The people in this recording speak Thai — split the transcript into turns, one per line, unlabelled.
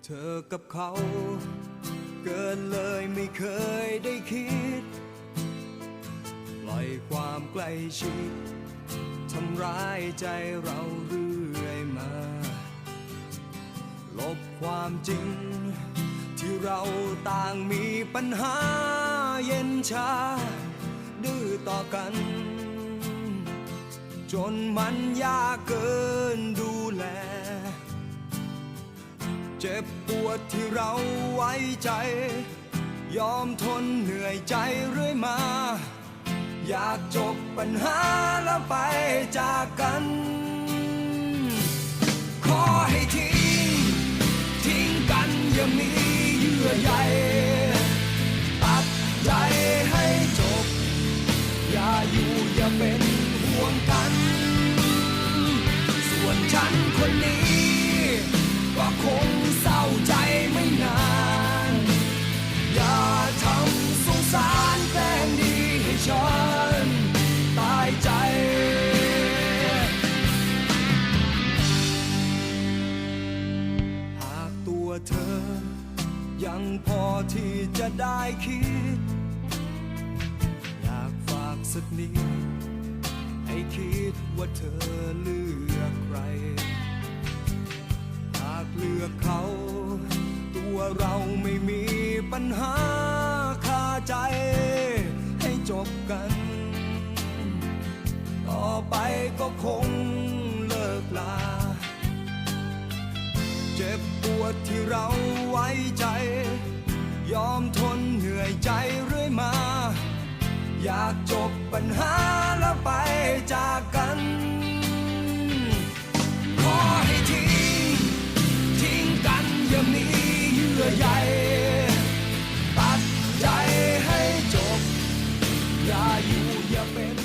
เธอกับเขาเกินเลยไม่เคยได้คิดปล่อยความใกล้ชิดทำร้ายใจเราเรื่อยมาลบความจริงที่เราต่างมีปัญหาเย็นชาดื้อต่อกันจนมันยากเกินดูแลเจ็บปวดที่เราไว้ใจยอมทนเหนื่อยใจเรื่อยมาอยากจบปัญหาแล้วไปจากกันขอให้ทิ้งกันอย่ามีเยื่อใยตัดใจให้จบอย่าอยู่อย่าเป็นห่วงกันส่วนฉันคนนี้ก็คงเศร้าใจไม่นานอย่าทำสงสารแฟนดีให้ฉันตายใจหากตัวเธอยังพอที่จะได้คิดอยากฝากสักนิดให้คิดว่าเธอเลือกใครหากเลือกเขาตัวเราไม่มีปัญหาคาใจให้จบกันต่อไปก็คงเลิกลาเจ็บปวดที่เราไว้ใจยอมทนเหนื่อยใจเรื่อยมาอยากจบปัญหาแล้วไปจากกันขอให้ทิ้งกันอย่ามีเยื่อใยตัดใจให้จบอย่าอยู่อย่าเป็น